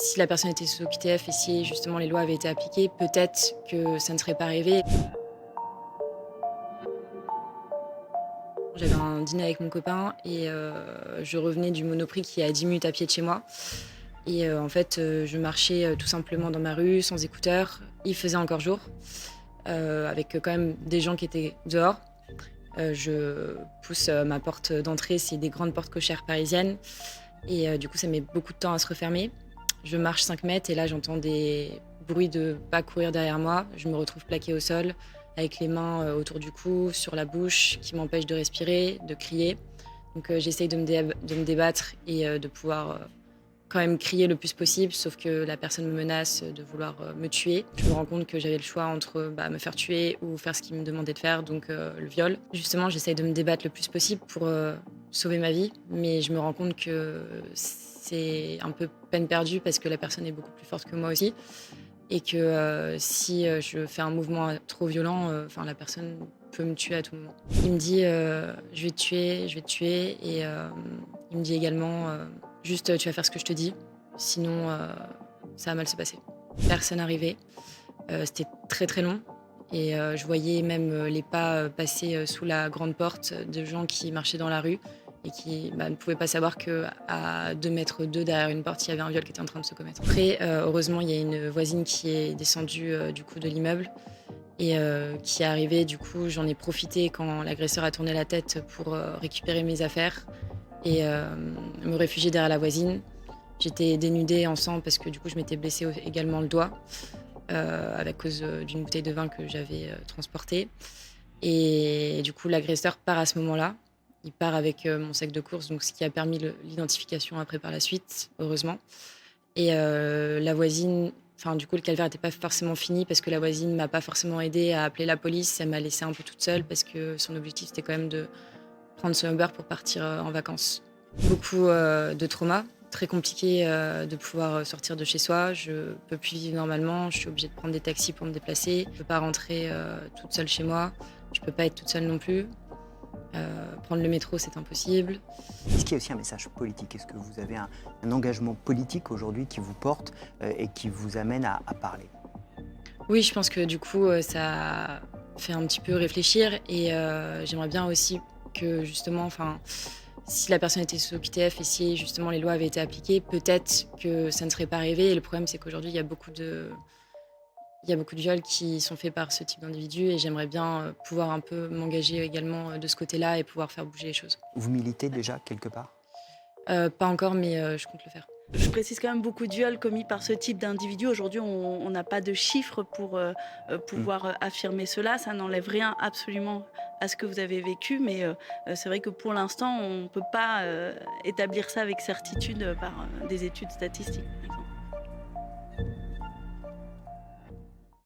Si la personne était sous OQTF et si justement les lois avaient été appliquées, peut-être que ça ne serait pas arrivé. J'avais un dîner avec mon copain et je revenais du Monoprix qui est à 10 minutes à pied de chez moi. Et en fait, je marchais, tout simplement dans ma rue sans écouteurs. Il faisait encore jour, avec quand même des gens qui étaient dehors. Je pousse, ma porte d'entrée, c'est des grandes portes cochères parisiennes et du coup, ça met beaucoup de temps à se refermer. Je marche 5 mètres et là, j'entends des bruits de pas courir derrière moi. Je me retrouve plaquée au sol avec les mains, autour du cou, sur la bouche, qui m'empêchent de respirer, de crier. Donc j'essaye de me débattre et de pouvoir, quand même crier le plus possible, sauf que la personne me menace de vouloir, me tuer. Je me rends compte que j'avais le choix entre, me faire tuer ou faire ce qu'il me demandait de faire, donc le viol. Justement, j'essaye de me débattre le plus possible pour, sauver ma vie, mais je me rends compte que c'est un peu peine perdue parce que la personne est beaucoup plus forte que moi aussi et que, si, je fais un mouvement, trop violent, enfin la personne peut me tuer à tout moment. Il me dit, «Je vais te tuer, je vais te tuer» et il me dit également, «Juste, tu vas faire ce que je te dis, sinon, ça va mal se passer». Personne arrivait, c'était très, très long et je voyais même, les pas, passer, sous la grande porte de gens qui marchaient dans la rue et qui, ne pouvaient pas savoir qu'à 2 m derrière une porte, il y avait un viol qui était en train de se commettre. Après, heureusement, il y a une voisine qui est descendue, du coup de l'immeuble et qui est arrivée. Du coup, j'en ai profité quand l'agresseur a tourné la tête pour, récupérer mes affaires et me réfugier derrière la voisine. J'étais dénudée en sang parce que du coup, je m'étais blessée également le doigt, à cause, d'une bouteille de vin que j'avais, transportée et du coup, l'agresseur part à ce moment-là. Il part avec, mon sac de courses, donc ce qui a permis l'identification après par la suite, heureusement et la voisine enfin, du coup, le calvaire n'était pas forcément fini parce que la voisine m'a pas forcément aidée à appeler la police. Elle m'a laissée un peu toute seule parce que son objectif, c'était quand même de prendre son Uber pour partir, en vacances. Beaucoup, de traumas, très compliqué, de pouvoir, sortir de chez soi. Je peux plus vivre normalement, je suis obligée de prendre des taxis pour me déplacer. Je peux pas rentrer, toute seule chez moi. Je peux pas être toute seule non plus. Prendre le métro, c'est impossible. Est-ce qu'il y a aussi un message politique? Est-ce que vous avez un engagement politique aujourd'hui qui vous porte et qui vous amène à parler? Oui, je pense que du coup, ça fait un petit peu réfléchir et j'aimerais bien aussi que justement, enfin, si la personne était sous OQTF et si justement les lois avaient été appliquées, peut-être que ça ne serait pas arrivé et le problème, c'est qu'aujourd'hui, il y a beaucoup de viols qui sont faits par ce type d'individus et j'aimerais bien, pouvoir un peu m'engager également, de ce côté-là et pouvoir faire bouger les choses. Vous militez déjà quelque part? Pas encore, mais je compte le faire. Je précise quand même beaucoup de viols commis par ce type d'individu. Aujourd'hui, on n'a pas de chiffres pour pouvoir affirmer cela. Ça n'enlève rien absolument à ce que vous avez vécu, mais c'est vrai que pour l'instant, on ne peut pas établir ça avec certitude par des études statistiques, par exemple.